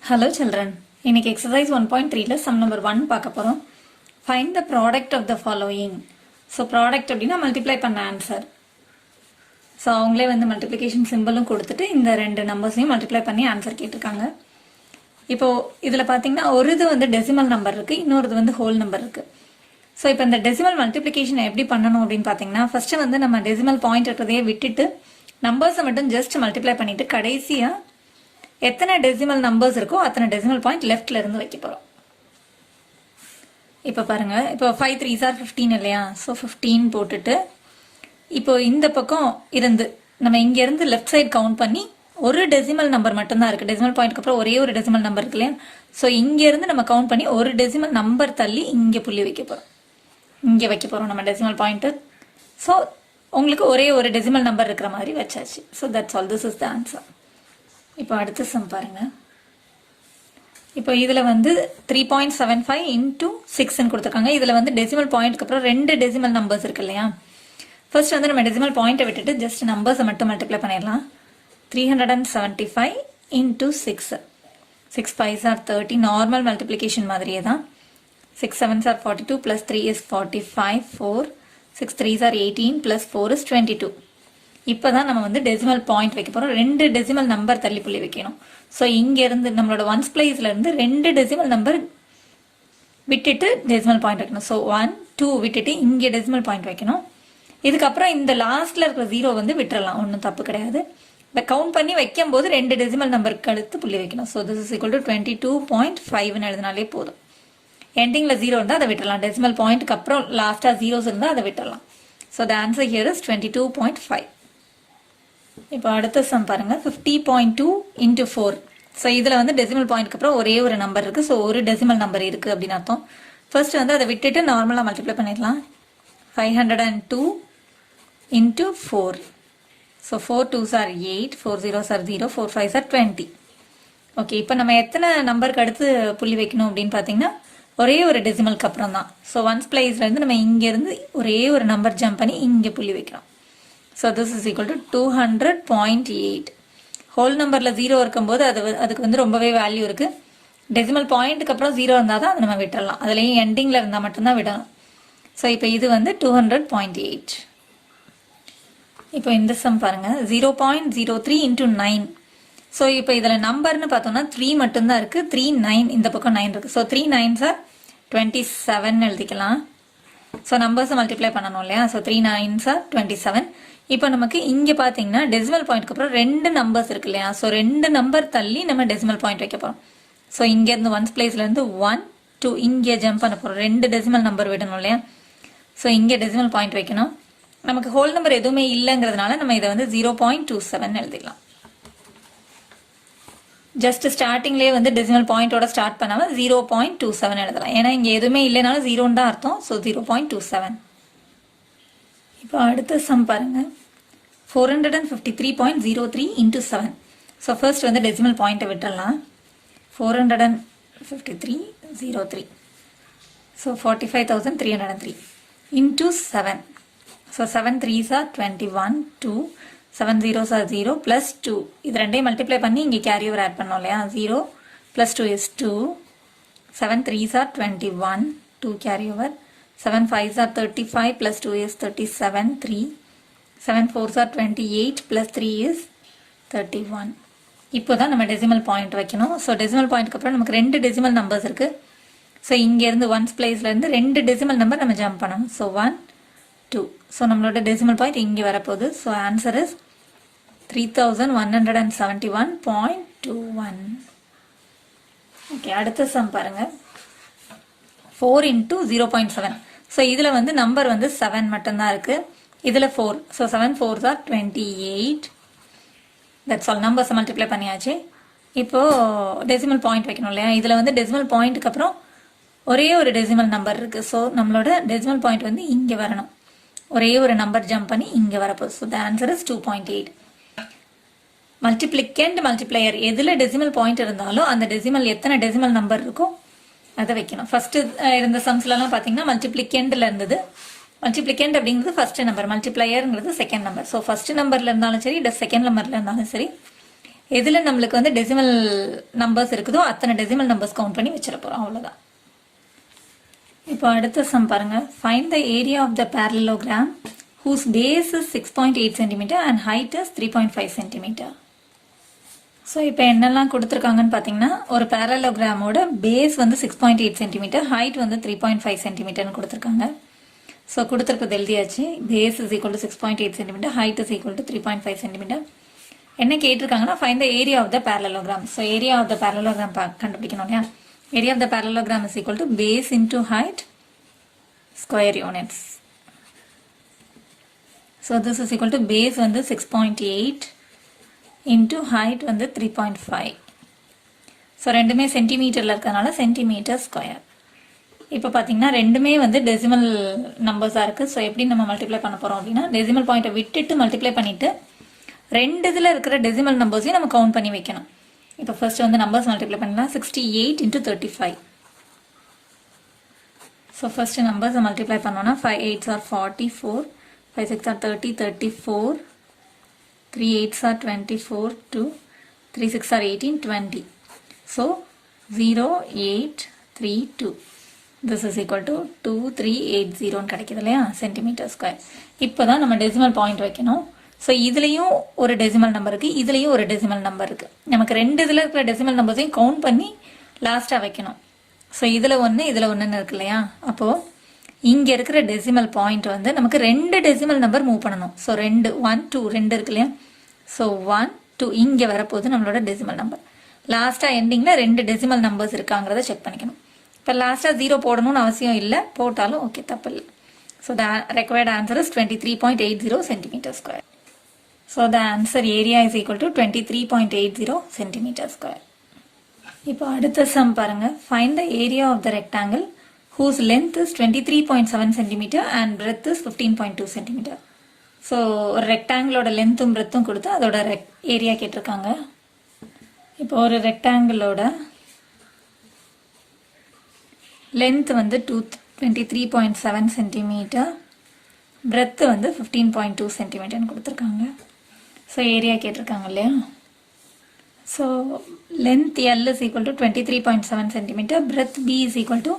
Hello children. இன்னைக்கு exercise 1.3ல sum number 1 பார்க்க போறோம். Find the product of the following. So product அப்படினா multiply பண்ண answer. So அவங்களே வந்து multiplication symbolம் கொடுத்துட்டு இந்த ரெண்டு நம்பர்ஸையும் multiply பண்ணி answer கேட்டிருக்காங்க. இப்போ இதுல பாத்தீங்கன்னா ஒரு இது வந்து decimal number இருக்கு, இன்னொரு வந்து whole number இருக்கு. So இப்போ இந்த decimal multiplication எப்படி பண்ணணும் அப்படினு பாத்தீங்கன்னா first வந்து நம்ம decimal point இருக்கறதையே விட்டுட்டு நம்பர்ஸை மட்டும் just multiply பண்ணிட்டு கடைசியா எத்தனை டெசிமல் நம்பர்ஸ் இருக்கோ அத்தனை டெசிமல் பாயிண்ட் லெஃப்ட்ல இருந்து வைக்க போறோம். இப்போ பாருங்க, இப்போ 5 3s are 15 இல்லையா? ஸோ 15 போட்டுட்டு இப்போ இந்த பக்கம் இருந்து நம்ம இங்க இருந்து லெஃப்ட் சைடு கவுண்ட் பண்ணி ஒரு டெசிமல் நம்பர் மட்டும் தான் இருக்கு. டெசிமல் பாயிண்ட்க்கு அப்புறம் ஒரே ஒரு டெசிமல் நம்பர் இருக்கு இல்லையா? ஸோ இங்க இருந்து நம்ம கவுண்ட் பண்ணி ஒரு டெசிமல் நம்பர் தள்ளி இங்க புள்ளி வைக்க போறோம். இங்க வைக்க போறோம் நம்ம டெசிமல் பாயிண்ட். ஸோ உங்களுக்கு ஒரே ஒரு டெசிமல் நம்பர் இருக்கிற மாதிரி வச்சாச்சு. So that's all, this is the answer. இப்போ அடுத்த சம் பாருங்க. இப்போ இதுல வந்து 3.75 into 6 கொடுத்துருக்காங்க. இதுல வந்து டெசிமல் பாயிண்ட்க்கு அப்புறம் ரெண்டு டெசிமல் நம்பர்ஸ் இருக்கு இல்லையா? ஃபர்ஸ்ட் வந்து நம்ம டெசிமல் பாயிண்ட்டை விட்டுட்டு ஜஸ்ட் நம்பர்ஸை மட்டும் மல்டிப்ளை பண்ணிடலாம். 375 into 6. 6 5s are 30. Normal multiplication மாதிரியே தான். 6 7s are 42 plus 3 is 45. 4 6 3s are 18 plus 4 is 22. இப்போதான் நம்ம வந்து டெசிமல் பாயிண்ட் வைக்க போறோம். ரெண்டு டெசிமல் நம்பர் தள்ளி புள்ளி வைக்கணும். ஸோ இங்க இருந்து நம்மளோட ஒன்ஸ் பிளேஸ்ல இருந்து ரெண்டு டெசிமல் நம்பர் விட்டுட்டு டெசிமல் பாயிண்ட் வைக்கணும். ஸோ 1 2 விட்டுட்டு இங்க டெசிமல் பாயிண்ட் வைக்கணும். இதுக்கப்புறம் இந்த லாஸ்ட்ல இருக்கிற 0 வந்து விட்டுறலாம், ஒன்றும் தப்பு கிடையாது. இந்த கவுண்ட் பண்ணி வைக்கும் போது ரெண்டு டெசிமல் நம்பருக்கு அடுத்து புள்ளி வைக்கணும். So this is equal to 22.5 எழுதினாலே போதும். எண்டிங்ல 0 இருந்தால் அதை விட்டுறலாம். டெசிமல் பாயிண்ட்க்கு அப்புறம் லாஸ்டா 0s இருந்தால் அதை விட்டுறலாம். So the answer here is 22.5. இப்போ அடுத்த சம் பாருங்க. 50.2 into 4. ஸோ இதில் வந்து டெசிமல் பாயிண்ட்க்கு அப்புறம் ஒரே ஒரு நம்பர் இருக்கு. ஸோ ஒரு டெசிமல் நம்பர் இருக்கு அப்படின்னு அர்த்தம். ஃபர்ஸ்ட் வந்து அதை விட்டுட்டு நார்மலாக மல்டிப்ளை பண்ணிடலாம். 502 into 4. So 4 2s are 8, 4 0s are 0, 4 5s are 20. Okay, இப்போ நம்ம எத்தனை நம்பருக்கு அடுத்து புள்ளி வைக்கணும் அப்படின்னு பார்த்தீங்கன்னா ஒரே ஒரு டெசிமலுக்கு அப்புறம் தான். ஸோ ஒன்ஸ் பிளேஸ்ல இருந்து நம்ம இங்கேருந்து ஒரே ஒரு நம்பர் ஜம்ப் பண்ணி இங்கே புள்ளி வைக்கிறோம். So this is equal to 200.8. Whole நம்பர்ல 0 இருக்கும்போது அதுக்கு வந்து ரொம்பவே வேல்யூ இருக்கு. டெசிமல் பாயிண்ட்க்கு அப்புறம் 0 இருந்தால் தான் அதை நம்ம விட்டுறலாம். அதுலேயும் எண்டிங்ல இருந்தால் மட்டும்தான் விடணும். ஸோ இப்போ இது வந்து 200.8. இப்போ இந்த சம் பாருங்க. 0.03 into 9. ஸோ இப்போ இதில் நம்பர்னு பார்த்தோம்னா 3 மட்டும்தான் இருக்கு. 3 9 இந்த பக்கம் 9 இருக்கு. ஸோ 3 9s are 27 எழுதிக்கலாம். ஸோ நம்பர்ஸை மல்டிப்ளை பண்ணணும் இல்லையா? So 3 9s are 27. இப்போ நமக்கு இங்கே பார்த்தீங்கன்னா டெசிமல் பாயிண்ட்க்கு அப்புறம் ரெண்டு நம்பர்ஸ் இருக்கு இல்லையா? ஸோ ரெண்டு நம்பர் தள்ளி நம்ம டெசிமல் பாயிண்ட் வைக்க போகிறோம். ஸோ இங்கேருந்து ஒன்ஸ் பிளேஸ்லேருந்து 1 2 இங்கே ஜம்ப் பண்ண போகிறோம். ரெண்டு டெசிமல் நம்பர் விடணும் இல்லையா? ஸோ இங்கே டெசிமல் பாயிண்ட் வைக்கணும். நமக்கு ஹோல் நம்பர் எதுவுமே இல்லைங்கிறதுனால நம்ம இதை வந்து 0.27 எழுதிடலாம். ஜஸ்ட் ஸ்டார்டிங்லேயே வந்து டெசிமல் பாயிண்டோட ஸ்டார்ட் பண்ணாமல் 0.27 எழுதலாம். ஏன்னா இங்கே எதுவுமே இல்லைனாலும் 0 தான் அர்த்தம். ஸோ 0.27. இப்போ அடுத்த சம் பாருங்க. 453.03 into 7. ஸோ ஃபர்ஸ்ட் வந்து டெசிமல் பாயிண்ட்டை விட்டுடலாம். 453.03. So 45,303 into 7. So 7 3s are 21 2 7 0s are 0 plus 2. இது ரெண்டையும் மல்டிப்ளை பண்ணி இங்கே கேரி ஓவர் ஆட் பண்ணோம் இல்லையா? 0 plus 2 is 2. 7 3s are 21 2 carry over. 7 5s are 35 plus 2 is 37 3. 7 4s are 28 plus 3 is 31. இப்போ தான் நம்ம டெசிமல் பாயிண்ட் வைக்கணும். ஸோ டெசிமல் பாயிண்ட்க்கு அப்புறம் நமக்கு ரெண்டு டெசிமல் நம்பர்ஸ் இருக்கு. ஸோ இங்கேருந்து ஒன்ஸ் பிளேஸ்லேருந்து ரெண்டு டெசிமல் நம்பர் நம்ம ஜம்ப் பண்ணணும். ஸோ 1 2. ஸோ நம்மளோட டெசிமல் பாயிண்ட் இங்கே வரப்போகுது. So answer is 3171.21. ஓகே, அடுத்த சம் பாருங்க. 4 into 0.7. ஸோ இதில் வந்து நம்பர் வந்து 7 மட்டும்தான் இருக்கு. இதில் 4. So 7 4s are 28. That's all. நம்பர்ஸை மல்டிப்ளை பண்ணியாச்சு. இப்போ டெசிமல் பாயிண்ட் வைக்கணும் இல்லையா? இதில் வந்து டெசிமல் பாயிண்ட்டுக்கு அப்புறம் ஒரே ஒரு டெசிமல் நம்பர் இருக்கு. ஸோ நம்மளோட டெசிமல் பாயிண்ட் வந்து இங்கே வரணும். ஒரே ஒரு நம்பர் ஜம்ப் பண்ணி இங்கே வரப்போகுது. So the answer is 2.8. Multiplicand multiplier எதில் டெசிமல் பாயிண்ட் இருந்தாலும் அந்த டெசிமல் எத்தனை டெசிமல் நம்பர் இருக்கோ அதை வைக்கணும். ஃபர்ஸ்ட் இருந்த சம்ஸ்லாம் பார்த்தீங்கன்னா மல்டிப்ளிகண்ட்ல இருந்தது. மல்டிப்ளிகண்ட் அப்படிங்கிறது ஃபர்ஸ்ட் நம்பர், மல்டிப்ளையர்ங்கிறது செகண்ட் நம்பர். ஸோ ஃபர்ஸ்ட் நம்பர்ல இருந்தாலும் சரி, செகண்ட் நம்பர்ல இருந்தாலும் சரி, எதில் நம்மளுக்கு வந்து டெசிமல் நம்பர்ஸ் இருக்குதோ அத்தனை டெசிமல் நம்பர்ஸ் கவுண்ட் பண்ணி வச்சிட போகிறோம், அவ்வளோதான். இப்போ அடுத்த சம் பாருங்க. Find the area of the parallelogram whose base is 6.8 cm and height is 3.5 cm. So இப்போ என்னெல்லாம் கொடுத்துருக்காங்கன்னு பார்த்தீங்கன்னா, ஒரு பேரலோகிராமோட பேஸ் வந்து 6.8 cm, ஹைட் வந்து 3.5 cm கொடுத்துருக்காங்க. ஸோ கொடுத்துருக்கிறது எழுதியாச்சு. Base is equal to 6.8 cm, height is equal to 3.5 cm. என்ன கேட்டிருக்காங்கன்னா, find the area of the parallelogram. So area of the parallelogram கண்டுபிடிக்கணும் இல்லையா? Area of the parallelogram is equal to base into height square units. So this is equal to base வந்து 6.8 into height வந்து 3.5. So ரெண்டுமே சென்டிமீட்டரில் இருக்கிறதுனால centimetre square. இப்போ பார்த்தீங்கன்னா ரெண்டுமே வந்து டெசிமல் நம்பர்ஸாக இருக்குது. ஸோ எப்படி நம்ம மல்டிப்ளை பண்ண போகிறோம் அப்படின்னா, டெசிமல் பாயிண்ட்டை விட்டுட்டு மல்டிப்ளை பண்ணிவிட்டு ரெண்டு இதில் இருக்கிற டெசிமல் நம்பர்ஸையும் நம்ம கவுண்ட் பண்ணி வைக்கணும். இப்போ ஃபர்ஸ்ட் வந்து நம்பர்ஸ் மல்டிப்ளை பண்ணலாம். 68 into 35. ஸோ ஃபர்ஸ்ட் நம்பர்ஸை மல்டிப்ளை பண்ணோன்னா 5 8s are 44, 5 6 are 30, 34, 3 8s are 24, 2 3 6 are 18, 20. So 0 8 3 2. This is equal to 2380 கிடைக்குது இல்லையா, சென்டிமீட்டர் ஸ்கொயர். இப்போ தான் நம்ம டெசிமல் பாயிண்ட் வைக்கணும். ஸோ இதுலேயும் ஒரு டெசிமல் நம்பர் இருக்குது, இதுலேயும் ஒரு டெசிமல் நம்பர் இருக்குது. நமக்கு ரெண்டு இதில் இருக்கிற டெசிமல் நம்பர்ஸையும் கவுண்ட் பண்ணி லாஸ்ட்டாக வைக்கணும். ஸோ இதில் ஒன்று இதில் ஒன்றுன்னு இருக்கு இல்லையா? அப்போது இங்கே இருக்கிற டெசிமல் பாயிண்ட் வந்து நமக்கு ரெண்டு டெசிமல் நம்பர் மூவ் பண்ணணும். ஸோ 2 1 2 2 இருக்கு இல்லையா? ஸோ 1 2 இங்கே வரப்போகுது நம்மளோட டெசிமல் நம்பர். லாஸ்ட்டாக எண்டிங்கில் ரெண்டு டெசிமல் நம்பர்ஸ் இருக்காங்கிறத செக் பண்ணிக்கணும். இப்போ லாஸ்ட்டாக 0 போடணும்னு அவசியம் இல்லை, போட்டாலும் ஓகே, தப்பு இல்லை. So the required answer is 23.80 centimeter square. So the answer area is equal to 23.80 centimeter square. இப்போ அடுத்த சம் பாருங்க. Find the area of the rectangle whose length is 23.7 cm and breadth is 15.2 cm. So ஒரு ரெக்டாங்கிளோட லென்த்தும் பிரெத்தும் கொடுத்து அதோட area கேட்டிருக்காங்க. இப்போ ஒரு ரெக்டாங்கிளோட length வந்து 23.7 cm, பிரெத்து வந்து 15.2 cm கொடுத்துருக்காங்க. ஸோ ஏரியா கேட்டிருக்காங்க இல்லையா? So length L is equal to 23.7 cm, breadth B is equal to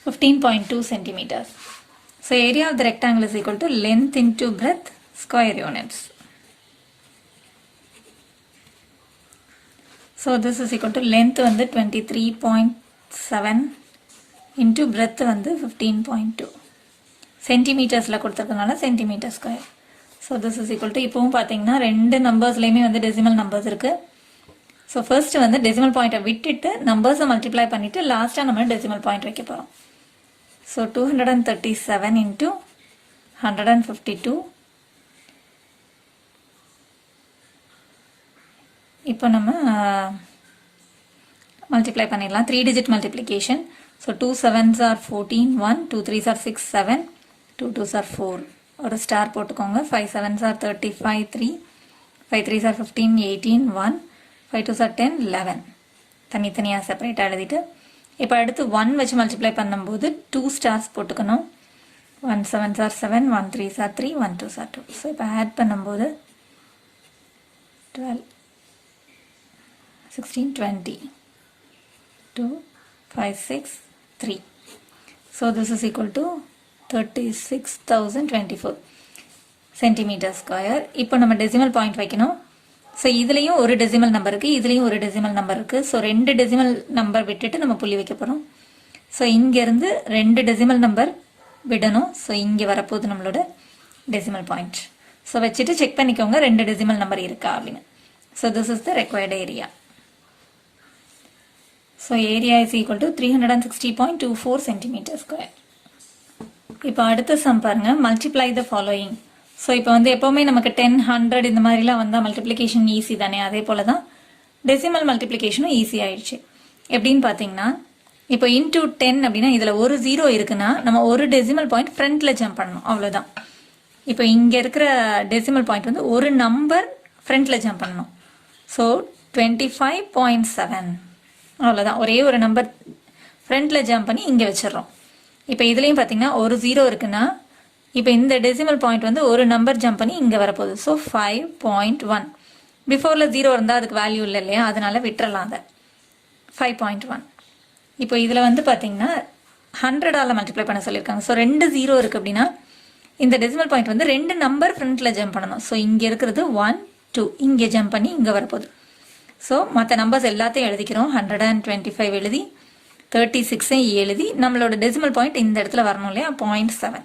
15.2 cm. So area of the rectangle is equal to length into breadth square units. So this is equal to length வந்து 23.7 into breadth வந்து 15.2 சென்டிமீட்டர்ஸில் கொடுத்துருக்கனால centimetre square. So this is equal to, இப்போவும் பார்த்தீங்கன்னா ரெண்டு நம்பர்ஸ்லேயுமே வந்து decimal numbers இருக்குது. ஸோ ஃபர்ஸ்ட் வந்து டெசிமல் பாயிண்ட்டை விட்டுட்டு நம்பர்ஸை மல்டிப்ளை பண்ணிவிட்டு லாஸ்ட்டாக நம்ம டெசிமல் பாயிண்ட் வைக்க போகிறோம். So 237 into 152. இப்போ நம்ம மல்டிப்ளை பண்ணிடலாம். 3 digit multiplication. So 2 7s are 14, 1 2 3s are 6 7, 2 2s are 4. ஒரு ஸ்டார் போட்டுக்கோங்க. 5 7s are 35 3, 5 3s are 15 18 1, 5 2s are 10 11. தனித்தனியாக செப்பரேட்டாக எழுதிட்டு இப்போ அடுத்து 1 வச்சு மல்டிப்ளை பண்ணும்போது 2 ஸ்டார்ஸ் போட்டுக்கணும். 1 7s are 7, 1 3s are 3, 1 2s are 2. So இப்போ ஆட் பண்ணும்போது 12 16 20 2 5 6 3. So this is equal to 36,024 centimeter square. இப்போ நம்ம டெசிமல் பாயிண்ட் வைக்கணும். ஸோ இதுலேயும் ஒரு டெசிமல் நம்பர் இருக்குது, இதுலேயும் ஒரு டெசிமல் நம்பர் இருக்குது. ஸோ ரெண்டு டெசிமல் நம்பர் விட்டுட்டு நம்ம புள்ளி வைக்க போகிறோம். ஸோ இங்கேருந்து ரெண்டு டெசிமல் நம்பர் விடணும். ஸோ இங்கே வரப்போகுது நம்மளோட டெசிமல் பாயிண்ட். ஸோ வச்சுட்டு செக் பண்ணிக்கோங்க ரெண்டு டெசிமல் நம்பர் இருக்கா அப்படின்னு. So this is the required area. So area is equal to 360.24 centimeter square. இப்போ அடுத்த சம் பாருங்க. Multiply the following. ஸோ இப்போ வந்து எப்போவுமே நமக்கு 10 100 இந்த மாதிரிலாம் வந்தால் மல்டிப்ளிகேஷன் ஈஸி தானே, அதே போல் தான் டெசிமல் மல்டிப்ளிகேஷனும் ஈஸி ஆயிடுச்சு. எப்படின்னு பார்த்தீங்கன்னா, இப்போ இன்டூ 10 அப்படின்னா இதில் ஒரு 0 இருக்குன்னா நம்ம ஒரு டெசிமல் பாயிண்ட் ஃப்ரண்ட்டில் ஜம்ப் பண்ணணும், அவ்வளோதான். இப்போ இங்கே இருக்கிற டெசிமல் பாயிண்ட் வந்து ஒரு நம்பர் ஃப்ரண்ட்டில் ஜம்ப் பண்ணணும். ஸோ 25.7, அவ்வளோதான். ஒரே ஒரு நம்பர் ஃப்ரண்ட்டில் ஜம்ப் பண்ணி இங்கே வச்சிடறோம். இப்போ இதுலேயும் பார்த்தீங்கன்னா ஒரு 0 இருக்குன்னா இப்போ இந்த டெசிமல் பாயிண்ட் வந்து ஒரு நம்பர் ஜம்ப் பண்ணி இங்கே வரப்போகுது. ஸோ 5.1. பிஃபோரில் 0 இருந்தால் அதுக்கு வேல்யூ இல்லை இல்லையா, அதனால விட்டுறலாம் அதை. 5.1. இப்போ இதில் வந்து பார்த்தீங்கன்னா 100ஆல் மல்டிப்ளை பண்ண சொல்லியிருக்காங்க. ஸோ 2 0 இருக்குது அப்படின்னா இந்த டெசிமல் பாயிண்ட் வந்து 2 நம்பர் ஃப்ரண்ட்டில் ஜம்ப் பண்ணணும். ஸோ இங்கே இருக்கிறது 1 2, இங்கே ஜம்ப் பண்ணி இங்கே வரப்போகுது. ஸோ மற்ற நம்பர்ஸ் எல்லாத்தையும் எழுதிக்கிறோம். 125 எழுதி 36 எழுதி நம்மளோட டெசிமல் பாயிண்ட் இந்த இடத்துல வரணும் இல்லையா, 0.7.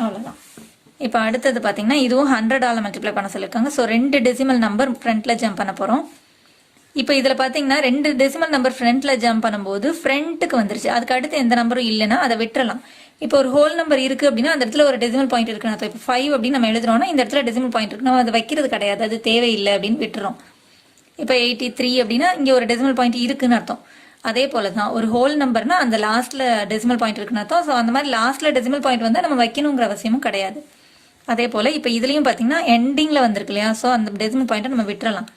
அவ்வளோதான். இப்போ அடுத்தது பார்த்தீங்கன்னா இதுவும் 100ஆல் மல்டிப்ளை பண்ண சொல்லியிருக்காங்க. ஸோ 2 டெசிமல் நம்பர் ஃப்ரண்ட்டில் ஜம்ப் பண்ண போகிறோம். இப்போ இதில் பார்த்தீங்கன்னா 2 டெசிமல் நம்பர் ஃப்ரண்ட்டில் ஜம்ப் பண்ணும்போது ஃப்ரண்ட்டுக்கு வந்துருச்சு. அதுக்கு அடுத்து எந்த நம்பரும் இல்லைன்னா அதை விட்டுறலாம். இப்போ ஒரு ஹோல் நம்பர் இருக்குது அப்படின்னா அந்த இடத்துல ஒரு டெசிமல் பாயிண்ட் இருக்குன்னு அர்த்தம். இப்போ 5 அப்படின்னு நம்ம எழுதுறோம்னா இந்த இடத்துல டெசிமல் பாயிண்ட் இருக்கு, நம்ம அதை வைக்கிறது கிடையாது, அது தேவையில்லை அப்படின்னு விட்டுறோம். இப்போ 83 அப்படின்னா இங்கே ஒரு டெசிமல் பாயிண்ட் இருக்குன்னு அர்த்தம். அதே போல தான் ஒரு ஹோல் நம்பர்னா அந்த லாஸ்ட்ல டெசிமல் பாயிண்ட் இருக்குன்னு அர்த்தம். ஸோ அந்த மாதிரி லாஸ்ட்ல டெசிமல் பாயிண்ட் வந்து நம்ம வைக்கணுங்கிற அவசியமும் கிடையாது. அதே போல் இப்போ இதுலேயும் பார்த்தீங்கன்னா எண்டிங்கில் வந்திருக்கு இல்லையா, ஸோ அந்த டெசிமல் பாயிண்ட்டை நம்ம விட்டுறலாம்.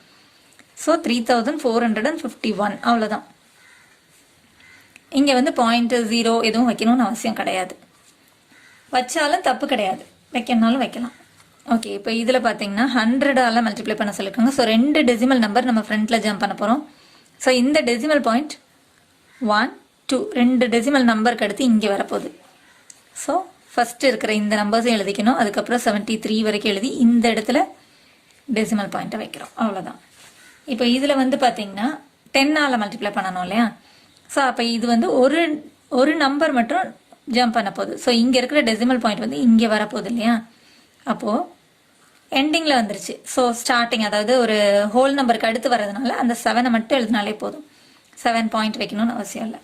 ஸோ 3451 அவ்வளோதான். இங்கே வந்து 0.0 எதுவும் வைக்கணும்னு அவசியம் கிடையாது. வச்சாலும் தப்பு கிடையாது, வைக்கணும்னாலும் வைக்கலாம். ஓகே, இப்போ இதில் பார்த்தீங்கன்னா 100ஆல் மல்டிப்ளை பண்ண சொல்லியிருக்காங்க. ஸோ 2 டெசிமல் நம்பர் நம்ம ஃப்ரண்ட்டில் ஜம்ப் பண்ண போகிறோம். ஸோ இந்த டெசிமல் பாயிண்ட் 1 2 2 டெசிமல் நம்பருக்கு அடுத்து இங்கே வரப்போகுது. ஸோ ஃபஸ்ட்டு இருக்கிற இந்த நம்பர்ஸையும் எழுதிக்கணும். அதுக்கப்புறம் 73 வரைக்கும் எழுதி இந்த இடத்துல டெசிமல் பாயிண்ட்டை வைக்கிறோம். அவ்வளோதான். இப்போ இதில் வந்து பார்த்தீங்கன்னா 10ஆல் மல்டிப்ளை பண்ணணும் இல்லையா. ஸோ அப்போ இது வந்து ஒரு நம்பர் மட்டும் ஜம்ப் பண்ண போகுது. ஸோ இங்கே இருக்கிற டெசிமல் பாயிண்ட் வந்து இங்கே வரப்போகுது இல்லையா. அப்போது எண்டிங்கில் வந்துருச்சு. ஸோ ஸ்டார்டிங் அதாவது ஒரு ஹோல் நம்பருக்கு அடுத்து வர்றதுனால அந்த 7 மட்டும் எழுதினாலே போதும், 7 பாயிண்ட் வைக்கணும்னு அவசியம் இல்லை.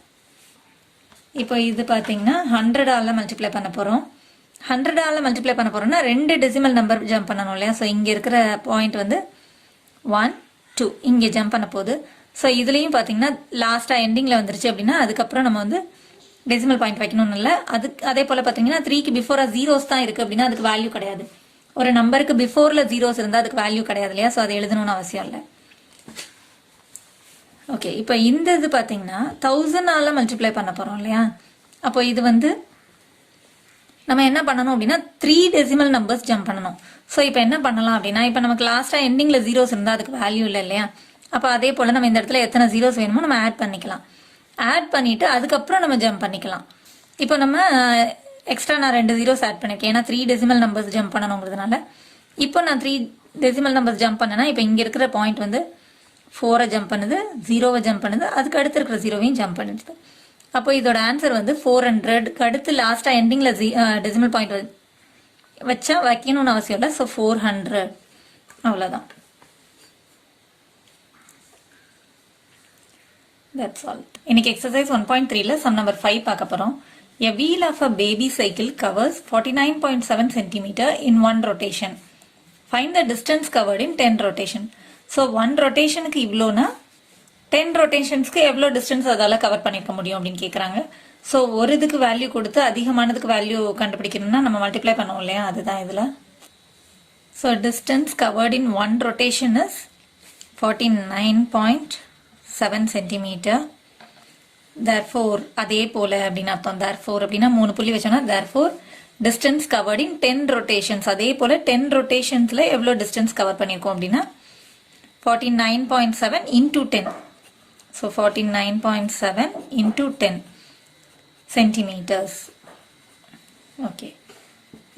இப்போ இது பார்த்தீங்கன்னா 100ஆல் மல்டிப்ளை பண்ண போகிறோம். 100ஆல் மல்டிப்ளை பண்ண போகிறோம்னா 2 டெசிமல் நம்பர் ஜம்ப் பண்ணணும் இல்லையா. ஸோ இங்கே இருக்கிற பாயிண்ட் வந்து 1 2 இங்கே ஜம்ப் பண்ண போகுது. ஸோ இதுலேயும் பார்த்தீங்கன்னா லாஸ்ட்டாக எண்டிங்கில் வந்துருச்சு அப்படின்னா அதுக்கப்புறம் நம்ம வந்து டெசிமல் பாயிண்ட் வைக்கணும்னு இல்லை. அதே போல் பார்த்தீங்கன்னா 3க்கு பிஃபோராக ஜீரோஸ் தான் இருக்குது அப்படின்னா அதுக்கு வேல்யூ கிடையாது. ஒரு நம்பருக்கு பிஃபோரில் ஜீரோஸ் இருந்தால் அதுக்கு வேல்யூ கிடையாது இல்லையா. ஸோ அதை எழுதணும்னு அவசியம் இல்லை. ஓகே, இப்போ இந்த இது பார்த்தீங்கன்னா 1000ஆல் மல்டிப்ளை பண்ண போகிறோம் இல்லையா. அப்போ இது வந்து நம்ம என்ன பண்ணணும் அப்படின்னா 3 டெசிமல் நம்பர்ஸ் ஜம்ப் பண்ணணும். ஸோ இப்போ என்ன பண்ணலாம் அப்படின்னா, இப்போ நமக்கு லாஸ்ட்டாக எண்டிங்கில் ஜீரோஸ் இருந்தால் அதுக்கு வேல்யூ இல்லை இல்லையா. அப்போ அதே போல் நம்ம இந்த இடத்துல எத்தனை ஜீரோஸ் வேணுமோ நம்ம ஆட் பண்ணிக்கலாம். ஆட் பண்ணிவிட்டு அதுக்கப்புறம் நம்ம ஜம்ப் பண்ணிக்கலாம். இப்போ நம்ம எக்ஸ்ட்ரா நான் 2 ஜீரோஸ் ஆட் பண்ணியிருக்கேன், ஏன்னா 3 டெசிமல் நம்பர்ஸ் ஜம்ப் பண்ணணுங்கிறதுனால. இப்போ நான் 3 டெசிமல் நம்பர்ஸ் ஜம்ப் பண்ணேன்னா இப்போ இங்கே இருக்கிற பாயிண்ட் வந்து 4 ஜம்ப் பண்ணுது, 0 ஜம்ப் பண்ணுது, அதுக்கு அடுத்து இருக்கிற 0வையும் ஜம்ப் பண்ணுது. அப்போ இதோட ஆன்சர் வந்து 400க்கு அடுத்து லாஸ்ட்டாக எண்டிங்கில் டெசிமல் பாயிண்ட் வச்சா வைக்கணும்னு அவசியம் இல்லை. ஸோ 400 அவ்வளோதான். That's all. இன்னைக்கு எக்ஸசைஸ் 1.3ல சம் நம்பர் 5 பார்க்க போகிறோம். A wheel of a baby cycle covers 49.7 cm in one rotation. Find the distance covered in 10 rotation. So 1 ரொட்டேஷனுக்கு இவ்வளோனா 10 ரொட்டேஷன்ஸ்க்கு எவ்வளோ டிஸ்டன்ஸ் அதால் கவர் பண்ணியிருக்க முடியும் அப்படின்னு கேட்குறாங்க. ஸோ ஒரு இதுக்கு வேல்யூ கொடுத்து அதிகமானதுக்கு வேல்யூ கண்டுபிடிக்கணும்னா நம்ம மல்டிப்ளை பண்ணுவோம் இல்லையா, அதுதான் இதில். So distance covered in 1 rotation is 49.7 centimetre. Therefore அதே போல் அப்படின்னு அர்த்தம். தேர்ஃபோர் அப்படின்னா 3 புள்ளி வச்சோம்னா therefore distance covered in 10 rotations. அதே போல் 10 ரொட்டேஷன்ஸில் எவ்வளோ டிஸ்டன்ஸ் கவர் பண்ணியிருக்கோம் அப்படின்னா 49.7 into 10. So 49.7 into 10 centimeters. Okay,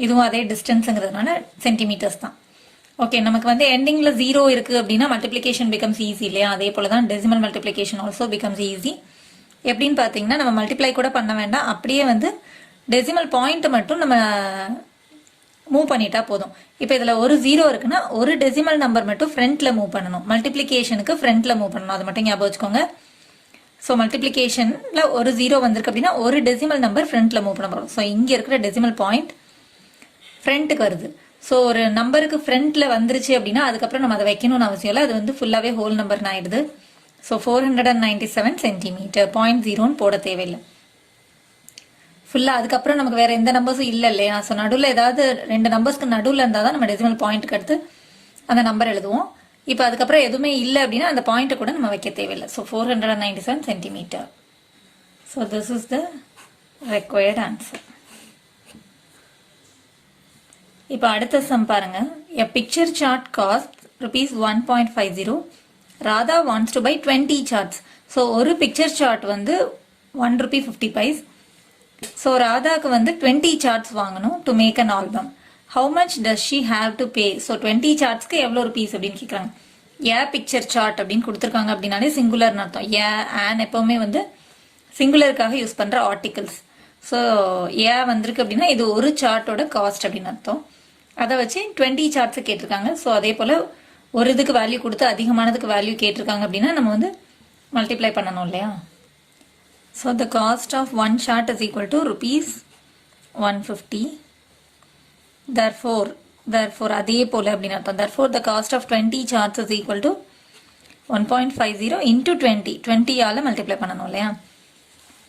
இதுவும் அதே டிஸ்டன்ஸுங்கிறதுனால சென்டிமீட்டர்ஸ் தான். ஓகே, நமக்கு வந்து எண்டிங்கில் 0 இருக்குது அப்படின்னா மல்டிப்ளிகேஷன் பிகம்ஸ் ஈஸி இல்லையா. அதே போல் தான் decimal multiplication also becomes easy. எப்படின்னு பார்த்தீங்கன்னா நம்ம மல்டிப்ளை கூட பண்ண வேண்டாம், அப்படியே வந்து டெசிமல் பாயிண்ட்டை மட்டும் நம்ம மூவ் பண்ணிட்டா போதும். இப்போ இதில் ஒரு 0 இருக்குன்னா ஒரு டெசிமல் நம்பர் மட்டும் ஃப்ரண்ட்டில் மூவ் பண்ணணும். மல்டிப்ளிகேஷனுக்கு ஃப்ரண்ட்டில் மூவ் பண்ணணும், அது மட்டும் ஞாபகம் வச்சுக்கோங்க. ஸோ மல்டிப்ளிகேஷனில் ஒரு 0 வந்திருக்கு அப்படின்னா ஒரு டெசிமல் நம்பர் ஃப்ரண்ட்டில் மூவ் பண்ண போகிறோம். ஸோ இங்கே இருக்கிற டெசிமல் பாயிண்ட் ஃப்ரண்ட்டுக்கு வருது. ஸோ ஒரு நம்பருக்கு ஃப்ரண்ட்டில் வந்துருச்சு அப்படின்னா அதுக்கப்புறம் நம்ம அதை வைக்கணும்னு அவசியம் இல்லை, அது வந்து ஃபுல்லாகவே ஹோல் நம்பர்னு ஆயிடுது. So 497 centimetre. 0.0ன்னு போட தேவையில்லை ஃபுல்லாக. அதுக்கப்புறம் நமக்கு வேறு எந்த நம்பர்ஸும் இல்லை இல்லையா. ஸோ நடுவில் ஏதாவது 2 நம்பர்ஸ்க்கு நடுவில் இருந்தால் தான் நம்ம டெசிமல் பாயிண்ட்டுக்கு அடுத்து அந்த நம்பர் எழுதுவோம். இப்போ அதுக்கப்புறம் எதுவுமே இல்லை அப்படின்னா அந்த பாயிண்ட்டை கூட நம்ம வைக்க தேவையில்லை. So 497 centimetre. So this is the required answer. இப்போ அடுத்த சம் பாருங்க. A picture chart costs rupees 1.50. Radha wants to buy 20 charts. So ஒரு picture chart வந்து 1 rupee 50 paise. So ராதாக்கு வந்து 20 charts வாங்கணும் to make an album. How much does she have to pay? So 20 chartsக்கு எவ்வளோ rupees அப்படின்னு கேட்குறாங்க. picture chart அப்படின்னு கொடுத்துருக்காங்க அப்படின்னாலே சிங்குலர்னு அர்த்தம். and எப்பவுமே வந்து சிங்குலருக்காக யூஸ் பண்ற ஆர்டிகல்ஸ். ஸோ வந்திருக்கு அப்படின்னா இது ஒரு சார்ட்டோட காஸ்ட் அப்படின்னு அர்த்தம். அதை வச்சு 20 சார்ட்ஸ் கேட்டிருக்காங்க. ஸோ அதே போல ஒரு இதுக்கு வேல்யூ கொடுத்து அதிகமானதுக்கு வேல்யூ கேட்டிருக்காங்க அப்படின்னா நம்ம வந்து மல்டிப்ளை பண்ணணும் இல்லையா. So the cost of one chart is equal to rupees 150. therefore அதே போல அப்படின்னு அர்த்தம். therefore the cost of 20 charts is equal to 1.50 into 20 ஆல மல்டிப்ளை பண்ணணும் இல்லையா.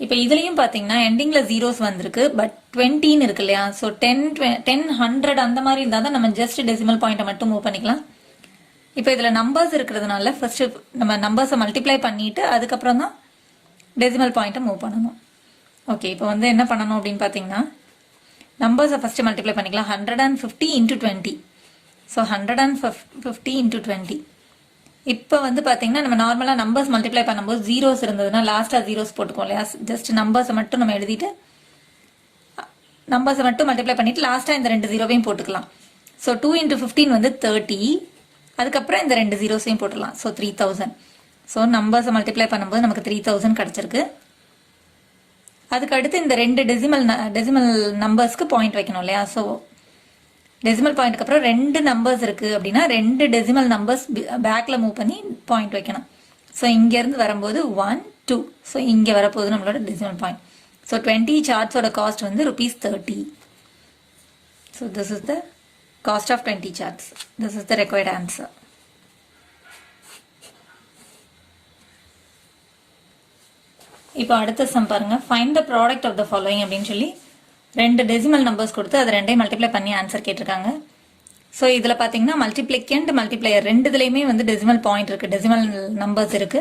இப்போ இதுலயும் பாத்தீங்கன்னா எண்டிங்ல ஜீரோஸ் வந்திருக்கு, பட் 20 இருக்கு இல்லையா. ஸோ 10 100 அந்த மாதிரி இருந்தா தான் நம்ம ஜஸ்ட் டெசிமல் பாயிண்ட்டை மட்டும் மூவ் பண்ணிக்கலாம். இப்போ இதுல நம்பர்ஸ் இருக்கிறதுனால ஃபர்ஸ்ட் நம்ம நம்பர்ஸை மல்டிப்ளை பண்ணிட்டு அதுக்கப்புறம் தான் டெசிமல் பாயிண்ட்டை மூவ் பண்ணணும். ஓகே, இப்போ வந்து என்ன பண்ணணும் அப்படின்னு பாத்தீங்கன்னா நம்பர்ஸை ஃபர்ஸ்ட் மல்டிப்ளை பண்ணிக்கலாம். 150 into 20. So 150 into 20. இப்போ வந்து பாத்தீங்கன்னா நம்ம நார்மலா நம்பர்ஸ் மல்டிப்ளை பண்ணும்போது ஜீரோஸ் இருந்ததுன்னா லாஸ்டா ஜீரோஸ் போட்டுக்கோம் இல்லையா. ஜஸ்ட் நம்பர்ஸை மட்டும் நம்ம எழுதிட்டு நம்பர்ஸை மட்டும் மல்டிப்ளை பண்ணிட்டு லாஸ்டா இந்த 2 ஜீரோவையும் போட்டுக்கலாம். ஸோ 2 into 15 வந்து 30. அதுக்கப்புறம் இந்த 2 ஜீரோஸையும் போட்டுடலாம். ஸோ 3000. ஸோ நம்பர்ஸை மல்டிப்ளை பண்ணும்போது நமக்கு 3000 கிடைச்சிருக்கு. அதுக்கு அடுத்து இந்த 2 டெசிமல் நம்பர்ஸ்க்கு பாயிண்ட் வைக்கணும் இல்லையா. ஸோ டெசிமல் பாயிண்ட்க்கு அப்புறம் 2 நம்பர்ஸ் இருக்கு அப்படின்னா 2 டெசிமல் நம்பர்ஸ் பேக்ல மூவ் பண்ணி பாயிண்ட் வைக்கணும். ஸோ இங்க இருந்து வரும்போது 1 2. ஸோ இங்க வரப்போகுது நம்மளோட டெசிமல் பாயிண்ட். ஸோ 20 சார்ட்ஸோட காஸ்ட் வந்து ₹30. So this is the cost of 20 charts. This is the required answer. இப்போ அடுத்த சம் பாருங்க. Find the product of the following அப்படின்னு சொல்லி 2 டெசிமல் நம்பர்ஸ் கொடுத்து அது 2ஐயும் மல்டிப்ளை பண்ணி ஆன்சர் கேட்டிருக்காங்க. ஸோ இதில் பார்த்தீங்கன்னா மல்டிப்ளிகண்ட் மல்டிப்ளையர் ரெண்டுதுலையுமே வந்து டெசிமல் பாயிண்ட் இருக்கு, டெசிமல் நம்பர்ஸ் இருக்கு.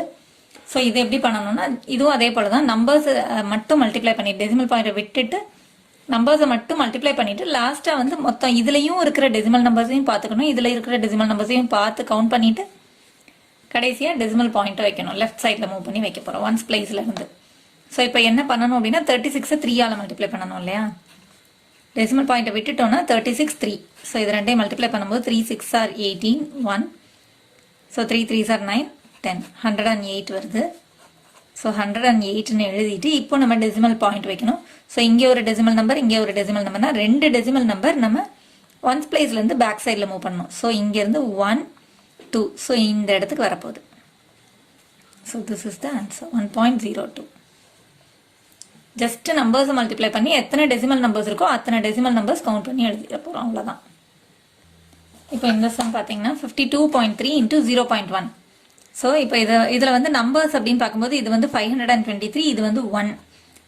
ஸோ இது எப்படி பண்ணணும்னா இதுவும் அதே போல தான். நம்பர்ஸ் மட்டும் மல்டிப்ளை பண்ணிட்டு டெசிமல் பாயிண்ட்டை விட்டுட்டு நம்பர்ஸை மட்டும் மல்டிப்ளை பண்ணிட்டு லாஸ்டா வந்து மொத்தம் இதுலையும் இருக்கிற டெசிமல் நம்பர்ஸையும் பார்த்துக்கணும், இதுல இருக்கிற டெசிமல் நம்பர்ஸையும் பார்த்து கவுண்ட் பண்ணிட்டு கடைசியா டெசிமல் பாயிண்ட்டை வைக்கணும். லெஃப்ட் சைட்ல மூவ் பண்ணி வைக்க போறோம் ஒன்ஸ் பிளேஸ்ல இருந்து. ஸோ இப்போ என்ன பண்ணணும் அப்படின்னா 36 3ஆல மல்டிப்ளை பண்ணணும் இல்லையா. டெசிமல் பாயிண்ட்டை விட்டுட்டோம்னா 36 3. ஸோ இது 2ஐயும் மல்டிப்ளை பண்ணும்போது 3 6 are 18 1. ஸோ 3 3s are 9 10 108 வருது. ஸோ 108ன்னு எழுதிட்டு இப்போ நம்ம டெசிமல் பாயிண்ட் வைக்கணும். ஸோ இங்கே ஒரு டெசிமல் நம்பர் இங்கே ஒரு டெசிமல் நம்பர்னா 2 டெசிமல் நம்பர் நம்ம ஒன்ஸ் பிளேஸ்ல இருந்து பேக் சைடில் மூவ் பண்ணணும். ஸோ இங்க இருந்து 1 2. ஸோ இந்த இடத்துக்கு வரப்போகுது. So this is the answer 1.02. Just numbers multiply பண்ணி எத்தனை டெசிமல் நம்பர்ஸ் இருக்கோ அத்தனை டெசிமல் நம்பர்ஸ் கவுண்ட் பண்ணி எழுதிட போறோம், அவ்வளவுதான். இப்போ இந்த சம் பாத்தீங்கன்னா 52.3 into 0.1. ஸோ இப்போ இதுல வந்து நம்பர்ஸ் அப்படின்னு பார்க்கும்போது இது வந்து 523, இது வந்து 1.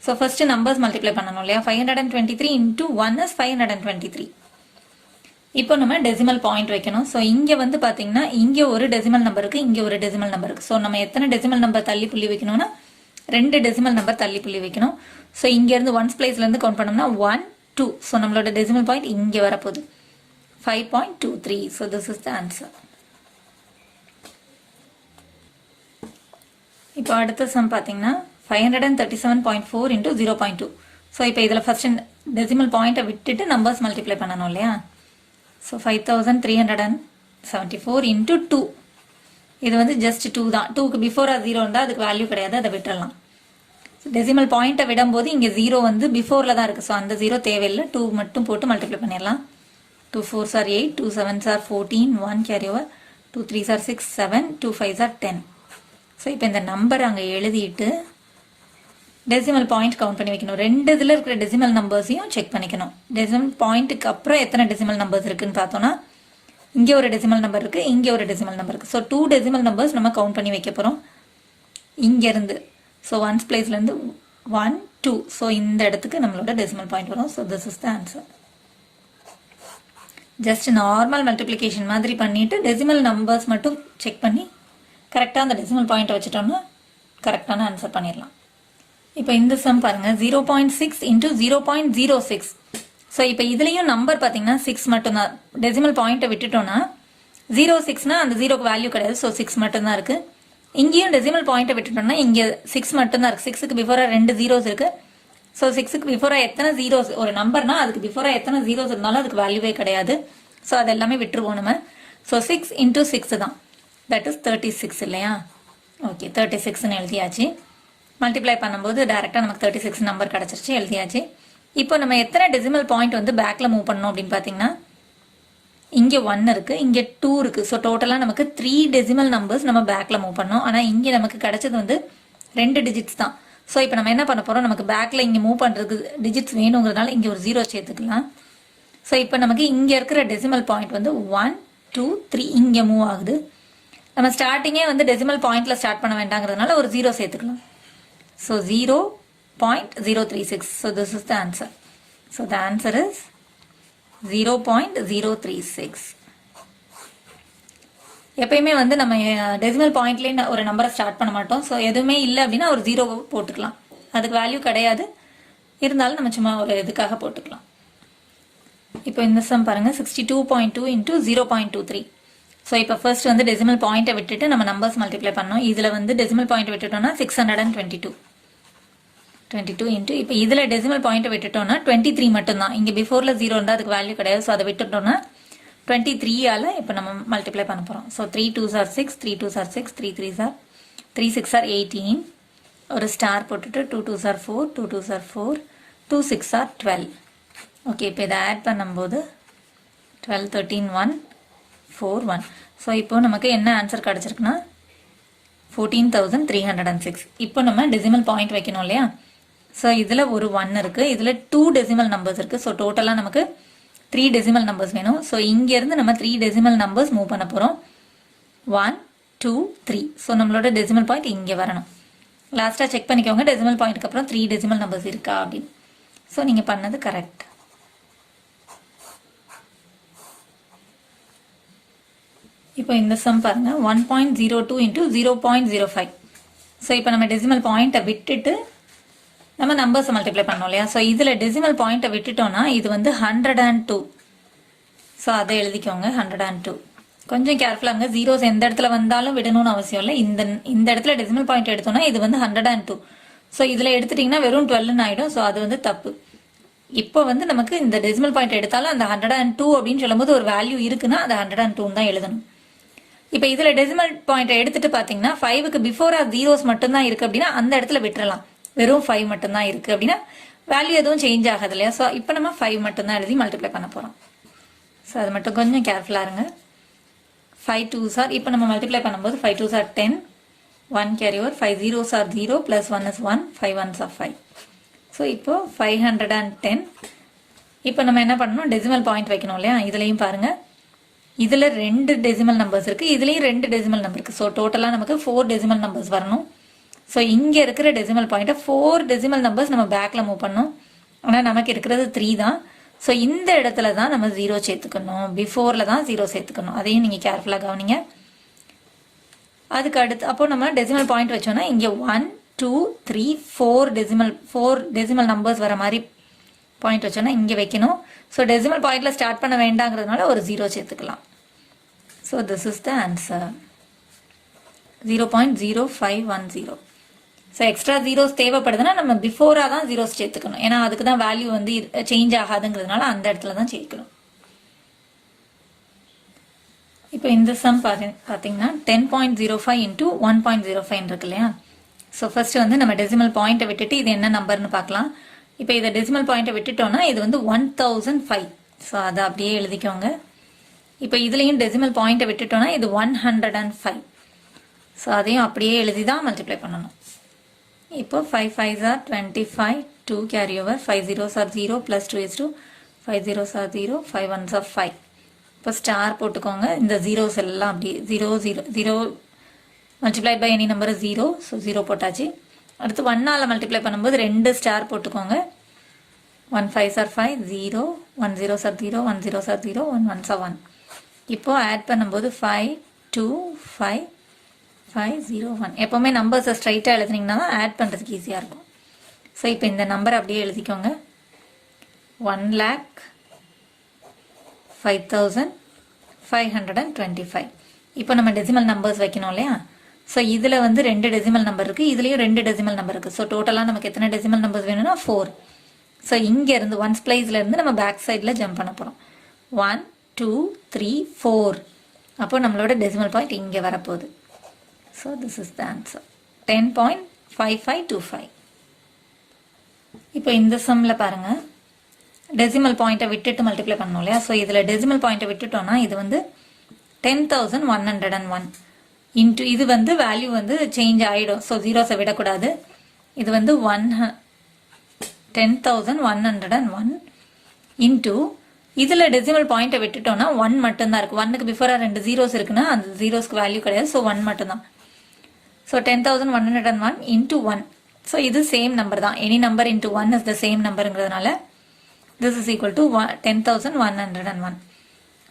ஸோ ஃபர்ஸ்ட் நம்பர்ஸ் மல்டிப்ளை பண்ணணும் இல்லையா. 523 into 1 is 523. இப்போ நம்ம டெசிமல் பாயிண்ட் வைக்கணும். ஸோ இங்க வந்து பாத்தீங்கன்னா இங்க ஒரு டெசிமல் நம்பர் இருக்கு, இங்க ஒரு டெசிமல் நம்பர் இருக்கு. ஸோ நம்ம எத்தனை டெசிமல் நம்பர் தள்ளி புள்ளி வைக்கணும்னா 2 டெசிமல் நம்பர் தள்ளி புள்ளி வைக்கணும். ஸோ இங்க இருந்து ஒன்ஸ் பிளேஸ்ல இருந்து கவுண்ட் பண்ணோம்னா 1 2. ஸோ நம்மளோட டெசிமல் பாயிண்ட் இங்க வரப்போகுது 5.23. So this is the answer. இப்போ அடுத்த சம் பாத்தீங்கன்னா 537.4 into 0.2. ஸோ இப்போ இதுல ஃபர்ஸ்ட் டெசிமல் பாயிண்ட்டை விட்டுட்டு நம்பர்ஸ் மல்டிப்ளை பண்ணணும் இல்லையா. So 5374 into 2. இது வந்து ஜஸ்ட் 2 தான். 2க்கு பிஃபோரா 0 இருந்தா அதுக்கு வேல்யூ கிடையாது, அதை விட்டுறலாம். டெசிமல் பாயிண்ட்டை விடும்போது இங்க 0 வந்து பிஃபோர்ல தான் இருக்கு. ஸோ அந்த 0 தேவையில்லை, 2 மட்டும் போட்டு மல்டிப்ளை பண்ணிடலாம். 2 4s are 8, 2 7s are 14, 1 carry over, 2 3s are 6 7, 2 5s are 10. So இப்போ இந்த நம்பர் அங்க எழுதிட்டு டெசிமல் பாயிண்ட் கவுண்ட் பண்ணி வைக்கணும். 2 இதுல இருக்கிற டெசிமல் நம்பர்ஸையும் செக் பண்ணிக்கணும். டெசிமல் பாயிண்ட்டுக்கு அப்புறம் எத்தனை டெசிமல் நம்பர்ஸ் இருக்குன்னு பார்த்தோம்னா இங்க ஒரு டெசிமல் நம்பர் இருக்கு, இங்க ஒரு டெசிமல் நம்பர் இருக்கு. ஸோ 2 டெசிமல் நம்பர்ஸ் நம்ம கவுண்ட் பண்ணி வைக்க போறோம் இங்க இருந்து. ஸோ ஒன்ஸ் பிளேஸ்ல இருந்து 1 2. ஸோ இந்த இடத்துக்கு நம்மளோட டெசிமல் பாயிண்ட் வரும். So this is the answer. Just normal multiplication மாதிரி பண்ணிட்டு டெசிமல் நம்பர்ஸ் மட்டும் செக் பண்ணி கரெக்டா அந்த டெசிமல் பாயிண்ட் வச்சுட்டோம்னா கரெக்டான ஆன்சர் பண்ணிடலாம். இப்போ இந்த சம் பாருங்க 0.6 into 0.06. ஸோ இப்போ இதுலயும் நம்பர் பாத்தீங்கன்னா 6 மட்டும்தான். டெசிமல் பாயிண்ட்டை விட்டுட்டோம்னா 06னா அந்த ஜீரோக்கு வேல்யூ கிடையாது, ஸோ 6 மட்டும்தான் இருக்குது. இங்கேயும் டெசிமல் பாயிண்ட்டை விட்டுட்டோம்னா இங்கே 6 மட்டும்தான் இருக்குது. 6க்கு பிஃபோராக 2 ஜீரோஸ் இருக்குது. ஸோ 6க்கு பிஃபோராக எத்தனை ஜீரோஸ் ஒரு நம்பர்னா அதுக்கு பிஃபோராக எத்தனை ஜீரோஸ் இருந்தாலும் அதுக்கு வேல்யூவே கிடையாது. ஸோ அது எல்லாமே விட்டுருவோம் நம்ம. ஸோ 6 into 6 தான், தட் இஸ் 36 இல்லையா? ஓகே, 36ன்னு எழுதியாச்சு. மல்டிப்ளை பண்ணும்போது டேரெக்டாக நமக்கு 36 நம்பர் கிடச்சிருச்சு, எழுதியாச்சு. இப்போ நம்ம எத்தனை டெசிமல் பாயிண்ட் வந்து பேக்கில் மூவ் பண்ணோம் அப்படின்னு பார்த்தீங்கன்னா இங்கே 1 இருக்குது, இங்கே 2 இருக்குது. ஸோ டோட்டலாக நமக்கு 3 டெசிமல் நம்பர்ஸ் நம்ம பேக்கில் மூவ் பண்ணோம். ஆனால் இங்கே நமக்கு கிடச்சது வந்து 2 டிஜிட்ஸ் தான். ஸோ இப்போ நம்ம என்ன பண்ண போகிறோம், நமக்கு பேக்கில் இங்கே மூவ் பண்ணுறதுக்கு டிஜிட்ஸ் வேணுங்கிறதுனால இங்கே ஒரு 0 சேர்த்துக்கலாம். ஸோ இப்போ நமக்கு இங்கே இருக்கிற டெசிமல் பாயிண்ட் வந்து 1 2 3 இங்கே மூவ் ஆகுது. நம்ம ஸ்டார்டிங்கே வந்து டெசிமல் பாயிண்டில் ஸ்டார்ட் பண்ண வேண்டாங்கிறதுனால ஒரு 0 சேர்த்துக்கலாம். So 0.036. So this is the answer. So the answer is 0.036. எப்பயுமே வந்து நம்ம டெசிமல் பாயிண்ட்லேயே ஒரு நம்பரை ஸ்டார்ட் பண்ண மாட்டோம். ஸோ எதுவுமே இல்லை அப்படின்னா ஒரு 0 போட்டுக்கலாம். அதுக்கு வேல்யூ கிடையாது, இருந்தாலும் நம்ம சும்மா ஒரு இதுக்காக போட்டுக்கலாம். இப்போ இந்த சம் பாருங்க, 62.2 into 0.23. ஸோ இப்போ ஃபர்ஸ்ட் வந்து டெசிமல் பாயிண்ட்டை விட்டுட்டு நம்ம நம்பர்ஸ் மல்டிப்ளை பண்ணோம். இதில் வந்து டெசிமல் பாயிண்ட் விட்டுட்டோம்னா 622 into இப்போ இதில் டெசிமல் பாயிண்ட்டை விட்டுட்டோம்னா 23 மட்டும்தான். இங்கே பிஃபோரில் 0 இருந்தால் அதுக்கு வேல்யூ கிடையாது. ஸோ அதை விட்டுட்டோம்னா 23ஆல் இப்போ நம்ம மல்டிப்ளை பண்ண போகிறோம். So 3 2s are 6, 3 2s are 6, 3 3s are 3 6 are 18. ஒரு ஸ்டார் போட்டுட்டு 2 2s are 4, 2 2s are 4, 2 6 are 12. Okay, இப்போ இதை ஆட் பண்ணும்போது 12 13 1 4 1. ஸோ இப்போ நமக்கு என்ன ஆன்சர் கிடச்சிருக்குன்னா 14,306. இப்போ நம்ம டெசிமல் பாயிண்ட் வைக்கணும் இல்லையா? ஸோ இதில் ஒரு 1 இருக்குது, இதில் 2 டெசிமல் நம்பர்ஸ் இருக்குது. ஸோ டோட்டலாக நமக்கு 3 டெசிமல் நம்பர்ஸ் வேணும். ஸோ இங்கேருந்து நம்ம 3 டெசிமல் நம்பர்ஸ் மூவ் பண்ண போகிறோம். 1 2 3. ஸோ நம்மளோட டெசிமல் பாயிண்ட் இங்கே வரணும். லாஸ்ட்டாக செக் பண்ணிக்கோங்க டெசிமல் பாயிண்ட்டுக்கு அப்புறம் 3 டெசிமல் நம்பர்ஸ் இருக்கா அப்படின்னு. ஸோ நீங்கள் பண்ணது கரெக்ட். இப்போ இந்த சம் பாருங்க, 1.02 into 0.05. ஸோ இப்போ நம்ம டெசிமல் பாயிண்ட்டை விட்டுட்டு நம்ம நம்பர்ஸை மல்டிப்ளை பண்ணோம் இல்லையா? ஸோ இதில் டெசிமல் பாயிண்ட்டை விட்டுட்டோம்னா இது வந்து 102. ஸோ அதை எழுதிக்கோங்க, 102. கொஞ்சம் கேர்ஃபுல்லாங்க, ஜீரோஸ் எந்த இடத்துல வந்தாலும் விடணும்னு அவசியம் இல்லை. இந்த இடத்துல டெசிமல் பாயிண்ட் எடுத்தோம்னா இது வந்து 102. ஸோ இதில் எடுத்துட்டிங்கன்னா வெறும் 12ன்னு ஆகிடும். ஸோ அது வந்து தப்பு. இப்போ வந்து நமக்கு இந்த டெசிமல் பாயிண்ட் எடுத்தாலும் அந்த 102 அப்படின்னு சொல்லும்போது ஒரு வேல்யூ இருக்குன்னா அது 102 தான் எழுதணும். இப்போ இதில் டெசிமல் பாயிண்ட்டை எடுத்துட்டு பார்த்தீங்கன்னா 5க்கு பிஃபோராக ஜீரோஸ் மட்டும்தான் இருக்குது அப்படின்னா அந்த இடத்துல விட்டுறலாம். வெறும் 5 மட்டும்தான் இருக்குது அப்படின்னா வேல்யூ எதுவும் சேஞ்ச் ஆகாது இல்லையா? ஸோ இப்போ நம்ம 5 மட்டும்தான் எழுதி மல்டிப்ளை பண்ண போகிறோம். ஸோ அது மட்டும் கொஞ்சம் கேர்ஃபுல்லாக இருங்க. 5 2s are, இப்போ நம்ம மல்டிப்ளை பண்ணும்போது 5 2s are 10, 1 carry over, 5 zeros are 0 plus 1 is 1, 5 1s are 5. So இப்போ 510. இப்போ நம்ம என்ன பண்ணணும், டெசிமல் பாயிண்ட் வைக்கணும் இல்லையா? இதுலேயும் பாருங்கள், இதில் 2 டெசிமல் நம்பர்ஸ் இருக்குது, இதுலேயும் 2 டெசிமல் நம்பர் இருக்குது. ஸோ டோட்டலாக நமக்கு 4 டெசிமல் நம்பர்ஸ் வரணும். ஸோ இங்கே இருக்கிற டெசிமல் பாயிண்ட்டை 4 டெசிமல் நம்பர்ஸ் நம்ம பேக்கில் மூவ் பண்ணோம். ஆனால் நமக்கு இருக்கிறது 3 தான். ஸோ இந்த இடத்துல தான் நம்ம 0 சேர்த்துக்கணும், பிஃபோரில் தான் 0 சேர்த்துக்கணும். அதையும் நீங்கள் கேர்ஃபுல்லாக கவனிங்க. அதுக்கு அடுத்து அப்போ நம்ம டெசிமல் பாயிண்ட் வச்சோன்னா இங்கே 1 2 3 4 டெசிமல் நம்பர்ஸ் வர மாதிரி பாயிண்ட் வச்சோன்னா இங்கே வைக்கணும். ஸோ டெசிமல் பாயிண்டில் ஸ்டார்ட் பண்ண வேண்டாங்கிறதுனால ஒரு 0 சேர்த்துக்கலாம். So this is the answer, 0.0510. So extra zeros தேவைப்படுதுன்னா நம்ம பிஃபோராக தான் ஜீரோஸ் சேர்த்துக்கணும். ஏன்னா அதுக்கு தான் வேல்யூ வந்து சேஞ்ச் ஆகாதுங்கிறதுனால அந்த இடத்துல தான் சேர்க்கணும். இப்போ இந்த சம் பார்த்தீங்கன்னா 10.05 into 1.05 இருக்கு இல்லையா? ஸோ ஃபர்ஸ்ட் வந்து நம்ம டெசிமல் பாயிண்ட்டை விட்டுட்டு இது என்ன நம்பர்னு பார்க்கலாம். இப்போ இதை டெசிமல் பாயிண்ட்டை விட்டுட்டோம்னா இது வந்து 1005. ஸோ அதை அப்படியே எழுதிக்கோங்க. இப்போ இதுலேயும் டெசிமல் பாயிண்ட்டை விட்டுட்டோம்னா இது 105. ஸோ அதையும் அப்படியே எழுதி தான் மல்டிப்ளை பண்ணணும். இப்போ 5 5s are 25, 2 carry over, 5 zeros are 0 plus 2 is 2, 5 zeros are 0, 5 1s are 5. இப்போ ஸ்டார் போட்டுக்கோங்க. இந்த ஜீரோஸ் எல்லாம் அப்படி 0 0 0 multiply by any number 0. So 0 போட்டாச்சு. அடுத்து 1ஆல் மல்டிப்ளை பண்ணும்போது 2 ஸ்டார் போட்டுக்கோங்க. 1 5s are 5, 0, 1 zeros are 0, 1 zeros are 0, 1 1s are 1. இப்போ ஆட் பண்ணும்போது 5 2 5 5 0 1. எப்போவுமே நம்பர்ஸை ஸ்ட்ரைட்டாக எழுதுனீங்கன்னா தான் ஆட் பண்ணுறதுக்கு ஈஸியாக இருக்கும். ஸோ இப்போ இந்த நம்பர் அப்படியே எழுதிக்கோங்க. 1,05,500 525. இப்போ நம்ம டெசிமல் நம்பர்ஸ் வைக்கணும் இல்லையா? ஸோ இதில் வந்து 2 டெசிமல் நம்பர் இருக்குது, இதுலேயும் 2 டெசிமல் நம்பர் இருக்குது. ஸோ டோட்டலாக நமக்கு எத்தனை டெசிமல் நம்பர்ஸ் வேணும்னா 4. ஸோ இங்கேருந்து ஒன்ஸ் பிளேஸ்லேருந்து நம்ம பேக் சைடில் ஜம்ப் பண்ண போகிறோம். 1 2 3 4. அப்போ நம்மளோட டெசிமல் பாயிண்ட் இங்கே வரப்போகுது. So this is the answer 10.5525. இப்போ இந்த சம்மில் பாருங்கள், டெசிமல் பாயிண்ட்டை விட்டுட்டு மல்டிப்ளை பண்ணணும் இல்லையா? ஸோ இதில் டெசிமல் பாயிண்ட்டை விட்டுட்டோம்னா இது வந்து 10,101 இன்ட்டு இது வந்து வேல்யூ வந்து சேஞ்ச் ஆகிடும். ஸோ ஜீரோஸை விடக்கூடாது. இது வந்து 10,101 இன்ட்டு இதில் டெசிமல் பாயிண்ட்டை விட்டுட்டோம்னா 1 மட்டும்தான் இருக்குது. 1க்கு பிஃபோராக 2 ஜீரோஸ் இருக்குன்னா அந்த ஜீரோஸ்க்கு வேல்யூ கிடையாது. ஸோ 1 மட்டும்தான். So 10,101 into 1. ஸோ இது சேம் நம்பர் தான். Any number into 1 is the same நம்பருங்கிறதுனால this is equal to 10,101.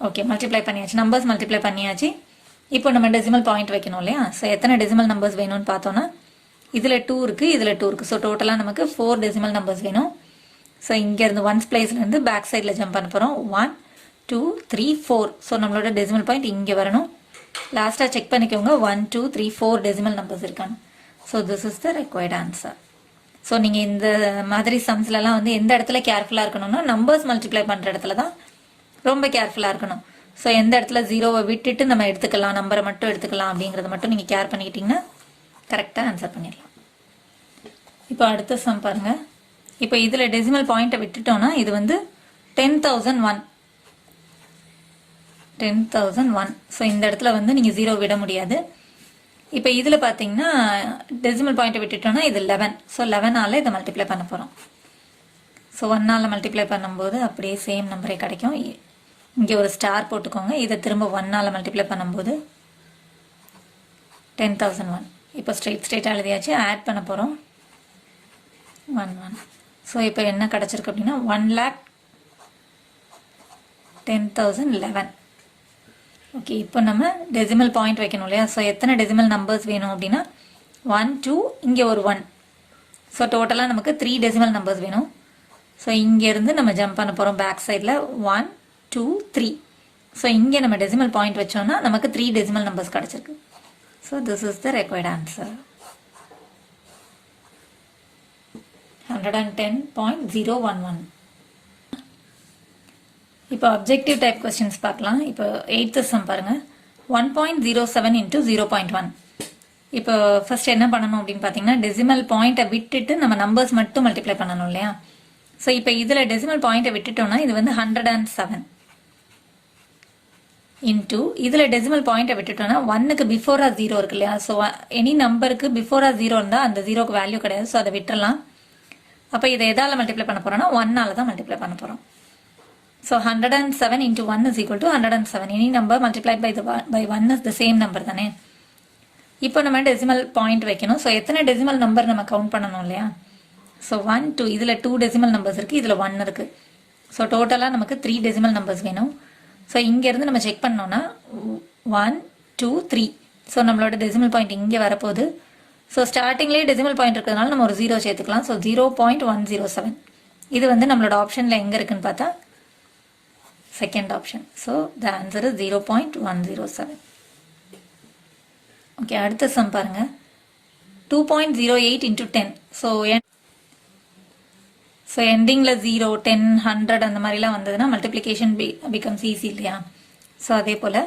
Okay, multiply பண்ணியாச்சு, நம்பர்ஸ் மல்டிப்ளை பண்ணியாச்சு. இப்போ நம்ம டெசிமல் பாயிண்ட் வைக்கணும் இல்லையா? ஸோ எத்தனை டெசிமல் நம்பர்ஸ் வேணும்னு பார்த்தோன்னா இதில் 2 இருக்குது, இதில் 2 இருக்குது. ஸோ டோட்டலாக நமக்கு 4 டெசிமல் நம்பர்ஸ் வேணும். ஸோ இங்கேருந்து ஒன்ஸ் பிளேஸ்லேருந்து பேக் சைடில் ஜம்ப் பண்ண போகிறோம். 1 2 3 4. ஸோ நம்மளோட டெசிமல் பாயிண்ட் இங்கே வரணும். லாஸ்ட்டாக செக் பண்ணிக்கோங்க 1 2 3 4 டெசிமல் நம்பர்ஸ் இருக்காங்க. So this is the required answer. So நீங்கள் இந்த மாதிரி சம்ஸ்லலாம் வந்து எந்த இடத்துல கேர்ஃபுல்லாக இருக்கணும்னா நம்பர்ஸ் மல்டிப்ளை பண்ணுற இடத்துல தான் ரொம்ப கேர்ஃபுல்லாக இருக்கணும். ஸோ எந்த இடத்துல ஜீரோவை விட்டுட்டு நம்ம எடுத்துக்கலாம், நம்பரை மட்டும் எடுத்துக்கலாம் அப்படிங்கிறத மட்டும் நீங்கள் கேர் பண்ணிக்கிட்டிங்கன்னா கரெக்டாக ஆன்சர் பண்ணிடலாம். இப்போ அடுத்த சம் பாருங்கள். இப்போ இதில் டெசிமல் பாயிண்ட்டை விட்டுட்டோன்னா இது வந்து 10,001. ஸோ இந்த இடத்துல வந்து நீங்கள் ஜீரோ விட முடியாது. இப்போ இதில் பார்த்தீங்கன்னா டெசிமல் பாயிண்ட்டை விட்டுட்டோன்னா இது 11. ஸோ 11ஆல் இதை மல்டிப்ளை பண்ண போகிறோம். ஸோ 1ஆல் மல்டிப்ளை பண்ணும்போது அப்படியே சேம் நம்பரே கிடைக்கும். இங்கே ஒரு ஸ்டார் போட்டுக்கோங்க. இதை திரும்ப 1ஆல் மல்டிப்ளை பண்ணும்போது 10,001. இப்போ ஸ்ட்ரெயிட்டாக எழுதியாச்சு. ஆட் பண்ண போகிறோம் 1 1. ஸோ இப்போ என்ன கிடச்சிருக்கு அப்படின்னா 1,10,011. ஓகே, இப்போ நம்ம டெசிமல் பாயிண்ட் வைக்கணும் இல்லையா? ஸோ எத்தனை டெசிமல் நம்பர்ஸ் வேணும் அப்படின்னா 1 2, இங்கே ஒரு 1. ஸோ டோட்டலாக நமக்கு 3 டெசிமல் நம்பர்ஸ் வேணும். ஸோ இங்கேருந்து நம்ம ஜம்ப் பண்ண போகிறோம் பேக் சைடில் 1 2 3. ஸோ இங்கே நம்ம டெசிமல் பாயிண்ட் வச்சோம்னா நமக்கு 3 டெசிமல் நம்பர்ஸ் கிடச்சிருக்கு. So this is the required answer 110.011. இப்போ அப்ஜெக்டிவ் டைப் கொஸ்டின்ஸ் பார்க்கலாம். இப்போ 8th சம் பாருங்கள். 1.07 இன்ட்டு 0.1. இப்போ ஃபர்ஸ்ட் என்ன பண்ணணும் அப்படின்னு பார்த்தீங்கன்னா டெசிமல் பாயிண்ட்டை விட்டுட்டு நம்ம நம்பர்ஸ் மட்டும் மல்டிப்ளை பண்ணணும் இல்லையா? ஸோ இப்போ இதில் டெசிமல் பாயிண்ட்டை விட்டுட்டோம்னா இது வந்து 107 இன்ட்டு இதில் டெசிமல் பாயிண்ட்டை விட்டுட்டோம்னா 1க்கு பிஃபோராக 0 இருக்கு இல்லையா? ஸோ எனி நம்பருக்கு பிஃபோராக 0 இருந்தால் அந்த 0க்கு வேல்யூ கிடையாது. ஸோ அதை விட்டுறலாம். அப்போ இதை எதால் மல்டிப்ளை பண்ண போகிறோம்னா 1ஆல் தான் மல்டிப்ளை பண்ண போகிறோம். So 107 into 1 is equal to 107. Any number multiplied by 1 is the same number தானே? இப்போ நம்ம டெசிமல் பாயிண்ட் வைக்கணும். ஸோ எத்தனை டெசிமல் நம்பர் நம்ம கவுண்ட் பண்ணணும் இல்லையா? ஸோ 1 2, இதில் 2 டெசிமல் நம்பர்ஸ் இருக்குது, இதில் 1 இருக்குது. ஸோ டோட்டலாக நமக்கு 3 டெசிமல் நம்பர்ஸ் வேணும். ஸோ இங்கேருந்து நம்ம செக் பண்ணோன்னா 1 2 3. ஸோ நம்மளோட டெசிமல் பாயிண்ட் இங்கே வரப்போகுது. ஸோ ஸ்டார்டிங்லேயே டெசிமல் பாயிண்ட் இருக்கிறதுனால நம்ம ஒரு 0 சேர்த்துக்கலாம். ஸோ 0.107. இது வந்து நம்மளோட ஆப்ஷனில் எங்கே இருக்குன்னு பார்த்தா second option. So the answer is 0.107. Okay, அடுத்த சம் பாருங்கள். 2.08 இன்ட்டு 10. ஸோ எண்டிங்கில் 0 10 100 அந்த மாதிரிலாம் வந்ததுன்னா மல்டிப்ளிகேஷன் பிகம்ஸ் ஈஸி இல்லையா? ஸோ அதே போல்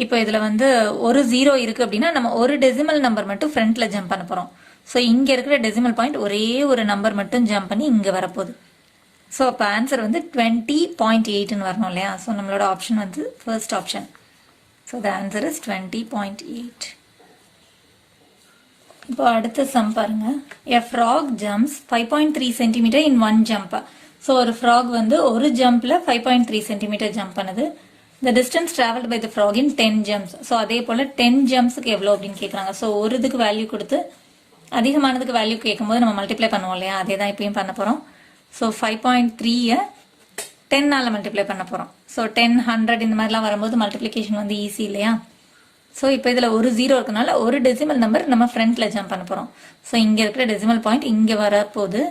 இப்போ இதில் வந்து ஒரு 0 இருக்குது அப்படின்னா நம்ம ஒரு டெசிமல் நம்பர் மட்டும் ஃப்ரண்ட்டில் ஜம்ப் பண்ண போகிறோம். ஸோ இங்கே இருக்கிற டெசிமல் பாயிண்ட் ஒரே ஒரு நம்பர் மட்டும் ஜம்ப் பண்ணி இங்கே வரப்போகுது. ஸோ அப்போ ஆன்சர் வந்து 20.8ன்னு வரணும் இல்லையா? ஸோ நம்மளோட ஆப்ஷன் வந்து first option. So the answer is 20.8. இப்போ அடுத்த சம் பாருங்க. A frog jumps 5.3 centimetre in one jump. So ஒரு ஃப்ராக் வந்து ஒரு ஜம்பில் 5.3 சென்டிமீட்டர் ஜம்ப் பண்ணுது. The distance travelled by the frog in 10 jumps. So அதே போல் 10 ஜம்ப்ஸுக்கு எவ்வளோ அப்படின்னு கேட்குறாங்க. ஸோ ஒரு இதுக்கு வேல்யூ கொடுத்து அதிகமானதுக்கு வேல்யூ கேட்கும்போது நம்ம மல்டிப்ளை பண்ணுவோம் இல்லையா? அதே தான் இப்பயும் பண்ண போகிறோம். ஸோ 5.3 10ஆல் மல்டிப்ளை பண்ண போகிறோம். ஸோ 10 100 இந்த மாதிரிலாம் வரும்போது மல்டிப்ளிகேஷன் வந்து ஈஸி இல்லையா? ஸோ இப்போ இதில் ஒரு 0 இருக்கனால ஒரு டெசிமல் நம்பர் நம்ம ஃப்ரண்ட்டில் ஜம்ப் பண்ண போகிறோம். ஸோ இங்கே இருக்கிற டெசிமல் பாயிண்ட் இங்கே வரப்போகுது.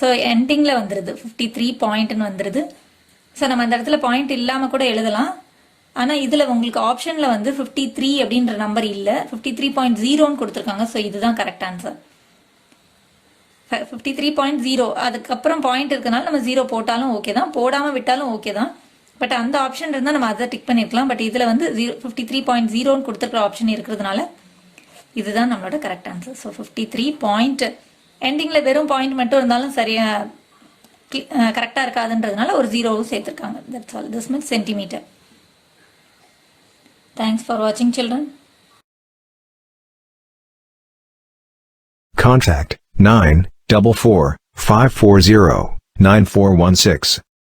ஸோ எண்டிங்கில் வந்துடுது 53 பாயிண்ட்னு வந்துடுது. ஸோ நம்ம அந்த இடத்துல பாயிண்ட் இல்லாமல் கூட எழுதலாம். ஆனால் இதில் உங்களுக்கு ஆப்ஷனில் வந்து 53 அப்படின்ற நம்பர் இல்லை, 53.0ன்னு கொடுத்துருக்காங்க. ஸோ இதுதான் கரெக்ட் ஆன்சர். 53.0 அதுக்கப்புறம் பாயிண்ட் இருக்கனால நம்ம 0 போட்டாலும் ஓகே தான், போடாமல் விட்டாலும் ஓகே தான். பட் அந்த ஆப்ஷன் இருந்தால் நம்ம அதை டிக் பண்ணியிருக்கலாம். பட் இதில் வந்து 53.0ன்னு கொடுத்துருக்குற ஆப்ஷன் இருக்கிறதுனால இதுதான் நம்மளோட கரெக்ட் ஆன்சர். ஸோ 53 பாயிண்ட் எண்டிங்கில் வெறும் பாயிண்ட் மட்டும் இருந்தாலும் சரியாக கரெக்டாக இருக்காதுன்றதுனால ஒரு 0வும் சேர்த்துருக்காங்க. That's all. This means centimetre. Thanks for watching, children. Contact 944-540-9416.